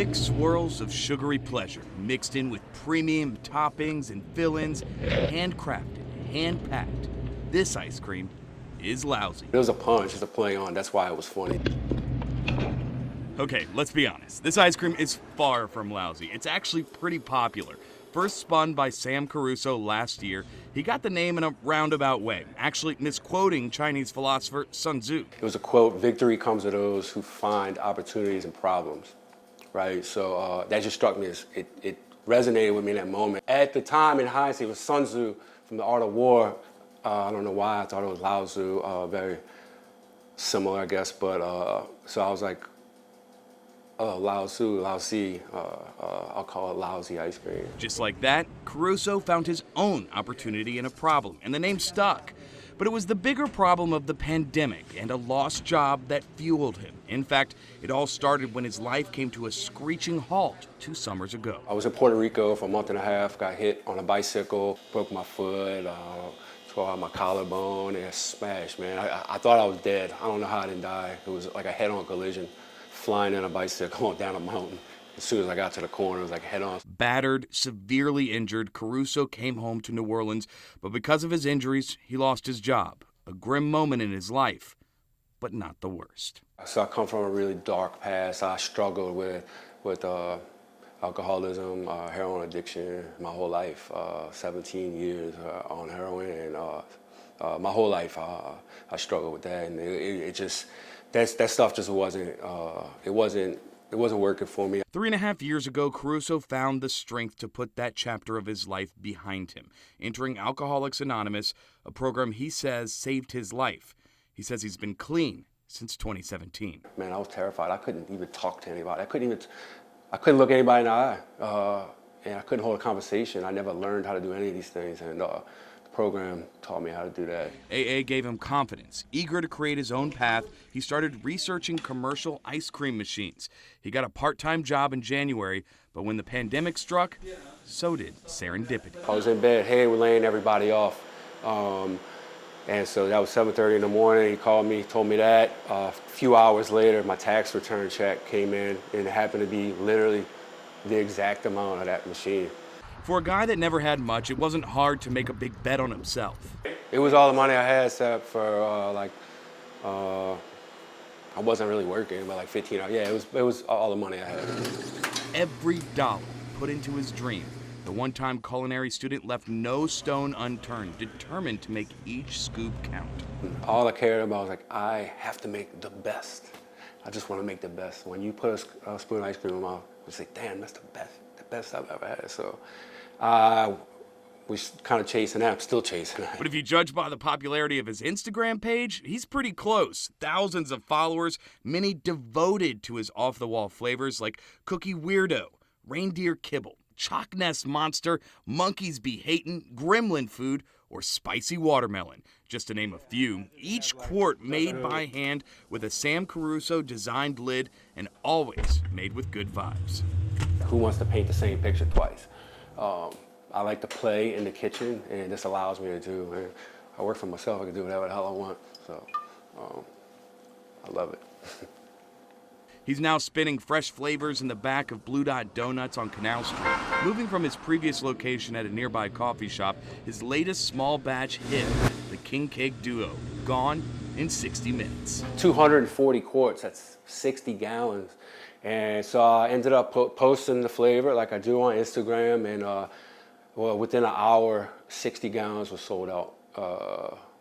Thick swirls of sugary pleasure mixed in with premium toppings and fill-ins, handcrafted, hand-packed. This ice cream is Laozi. It was a punch, it's a play on, that's why it was funny. Okay, let's be honest. This ice cream is far from lousy. It's actually pretty popular. First spun by Sam Caruso last year, he got the name in a roundabout way, actually misquoting Chinese philosopher Sun Tzu. It was a quote, "Victory comes to those who find opportunities and problems," right? So that just struck me as, it resonated with me in that moment. At the time, in hindsight, it was Sun Tzu from The Art of War. I don't know why I thought it was Lao Tzu, very similar, I guess, but so I was like, Laozi, I'll call it Laozi Ice Cream. Just like that, Caruso found his own opportunity in a problem, and the name stuck. But it was the bigger problem of the pandemic and a lost job that fueled him. In fact, it all started when his life came to a screeching halt 2 summers ago. I was in Puerto Rico for a month and a half, got hit on a bicycle, broke my foot, tore out my collarbone, and smashed, man. I thought I was dead. I don't know how I didn't die. It was like a head-on collision. Flying in a bicycle down a mountain. As soon as I got to the corner, it was like head on. Battered, severely injured, Caruso came home to New Orleans, but because of his injuries, he lost his job. A grim moment in his life, but not the worst. So I come from a really dark past. I struggled with alcoholism, heroin addiction my whole life. 17 years on heroin, and my whole life I struggled with that, and it just. That stuff just wasn't working for me. 3.5 years ago, Caruso found the strength to put that chapter of his life behind him, entering Alcoholics Anonymous, a program he says saved his life. He says he's been clean since 2017. Man, I was terrified. I couldn't even talk to anybody. I couldn't look anybody in the eye, and I couldn't hold a conversation. I never learned how to do any of these things, and program taught me how to do that. AA gave him confidence. Eager to create his own path, he started researching commercial ice cream machines. He got a part-time job in January, but when the pandemic struck, so did serendipity. I was in bed, hey, we're laying everybody off. And so that was 7:30 in the morning. He called me, told me that. A few hours later, my tax return check came in, and it happened to be literally the exact amount of that machine. For a guy that never had much, it wasn't hard to make a big bet on himself. It was all the money I had, except for I wasn't really working, but like 15 hours. Yeah, it was all the money I had. Every dollar put into his dream. The one-time culinary student left no stone unturned, determined to make each scoop count. All I cared about was like, I have to make the best. I just want to make the best. When you put a spoon of ice cream in my mouth, you say, damn, that's the best I've ever had. So we're kind of chasing that. I'm still chasing that. But if you judge by the popularity of his Instagram page, he's pretty close. Thousands of followers, many devoted to his off-the-wall flavors like Cookie Weirdo, Reindeer Kibble, Chalk Nest Monster, Monkeys Be Hatin', Gremlin Food, or Spicy Watermelon, just to name a few. Each quart made by hand with a Sam Caruso designed lid and always made with good vibes. Who wants to paint the same picture twice? I like to play in the kitchen, and this allows me to do. And I work for myself. I can do whatever the hell I want. So I love it. He's now spinning fresh flavors in the back of Blue Dot Donuts on Canal Street. Moving from his previous location at a nearby coffee shop, his latest small batch hit, the King Cake Duo, gone in 60 minutes. 240 quarts, that's 60 gallons. And so I ended up posting the flavor like I do on Instagram, and well, within an hour, 60 gallons was sold out.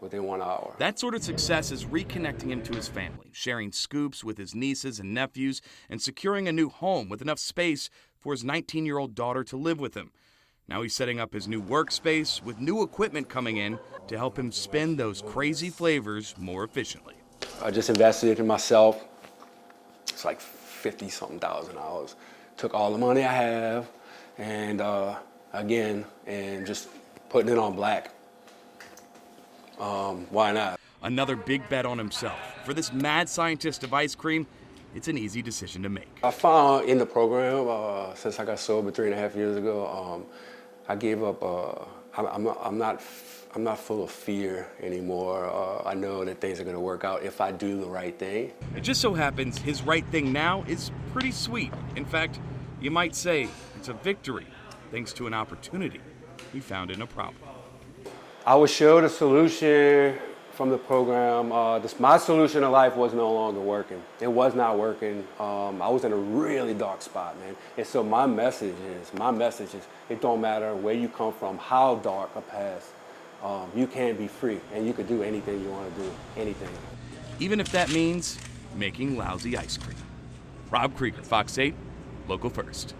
Within 1 hour. That sort of success is reconnecting him to his family, sharing scoops with his nieces and nephews, and securing a new home with enough space for his 19-year-old daughter to live with him. Now he's setting up his new workspace with new equipment coming in to help him spin those crazy flavors more efficiently. I just invested in myself. It's like $50-something thousand. Took all the money I have, and again, and just putting it on black. Why not? Another big bet on himself. For this mad scientist of ice cream, it's an easy decision to make. I found in the program, since I got sober 3.5 years ago, I gave up, I'm not I'm not full of fear anymore. I know that things are going to work out if I do the right thing. It just so happens his right thing now is pretty sweet. In fact, you might say it's a victory, thanks to an opportunity he found in a problem. I was showed a solution from the program. My solution to life was no longer working. It was not working. I was in a really dark spot, man. And so my message is, it don't matter where you come from, how dark a past, you can be free, and you can do anything you want to do, anything. Even if that means making Laozi ice cream. Rob Krieger, Fox 8, Local First.